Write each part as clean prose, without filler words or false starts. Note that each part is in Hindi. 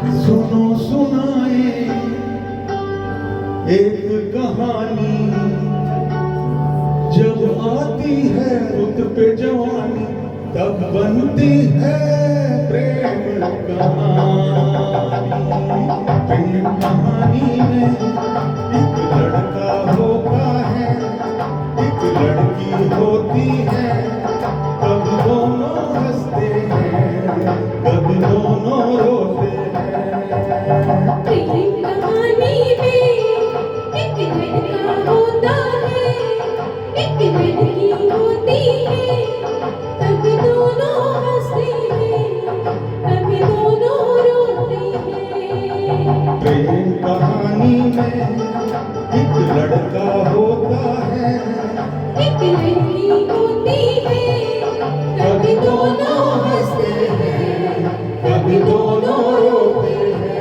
सुनो सुनाए एक कहानी, जब आती है रुत पे जवानी तब बनती है प्रेम कहानी। प्रेम कहानी में एक लड़का होता है, एक लड़की होती है, कब दोनों हंसते हैं, कब दोनों रोते हैं। प्रेम कहानी में एक लड़का होता है, एक लड़की होती है, कभी दोनों हंसते हैं, कभी दोनों रोते हैं। प्रेम कहानी में एक लड़का होता है, एक लड़की होती है, कभी दोनों हंसते हैं, कभी दोनों रोते हैं।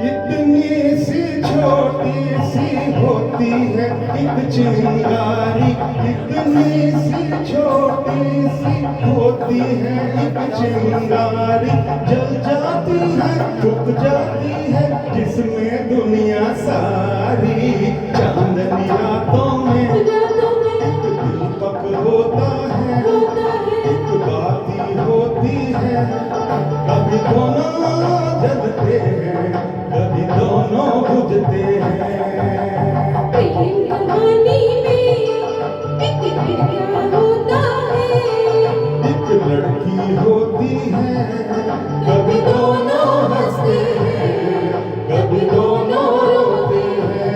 इतनी सी छोटी सी होती है एक चिंगारी, इतनी सी छोटी सी होती है एक चिंगारी, जल जाती है छुप जाती है जिसमें दुनिया सारी। चांदनी रातों में रातों में एक दीपक होता है, होता है, एक बाती होती है, कभी दोनों जलते हैं, कभी दोनों बुझते हैं। प्रेम कहानी में एक लड़का होता है, एक लड़की होती है, कभी दोनों हंसते हैं, कभी दोनों रोते हैं।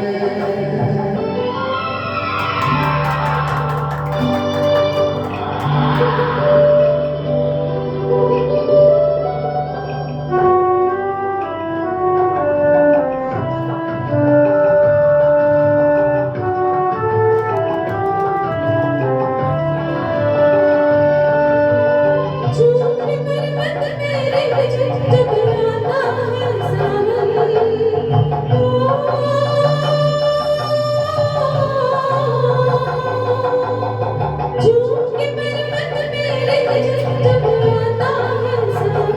झूठे पर्वत मेरे जब आता है सावन, झूठे पर्वत मेरे जब आता है सावन,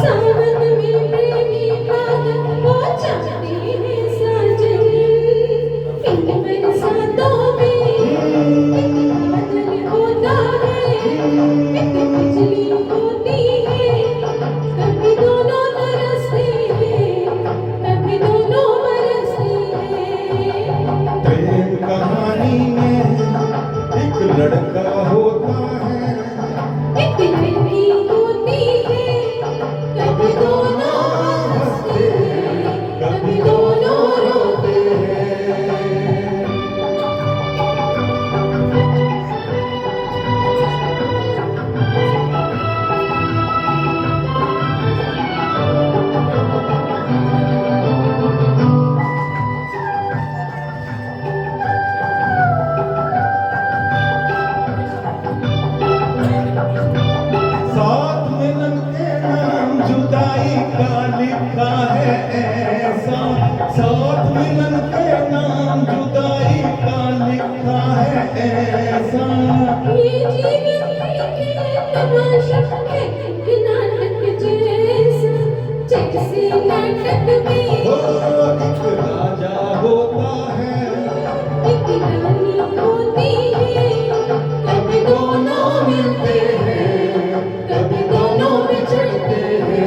सावन में प्रेमी पागल हो जाते हैं साजन। इन बरसातों में एक बादल होता है, एक बिजली होती है, कभी दोनों तरसते हैं, कभी दोनों बरसते हैं। प्रेम कहानी में एक लड़का होता है, एक लड़की होती है, कभी दोनों हंसते हैं, कभी दोनों रोते हैं। साथ मिलन के नाम जुदाई का लिखा है ऐसा, साथ मिलन के नाम जुदाई का लिखा है ऐसा। ये जीवन एक तमाशा है, एक नाटक जैसा, जैसे नाटक में हो एक राजा होता है, एक रानी होती है, कभी दोनों मिलते हैं, कभी दोनों बिछड़ते हैं।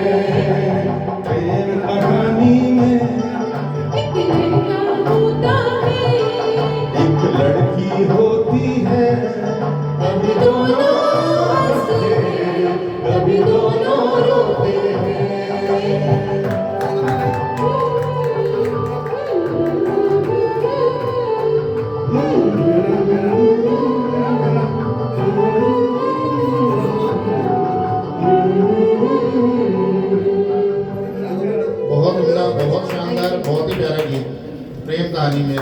प्रेम कहानी में एक लड़का होता है, एक लड़की होती है, कभी दोनों हंसते हैं, कभी दोनों रोते हैं। बहुत उम्दा, बहुत शानदार, बहुत ही प्यारा गीत प्रेम कहानी में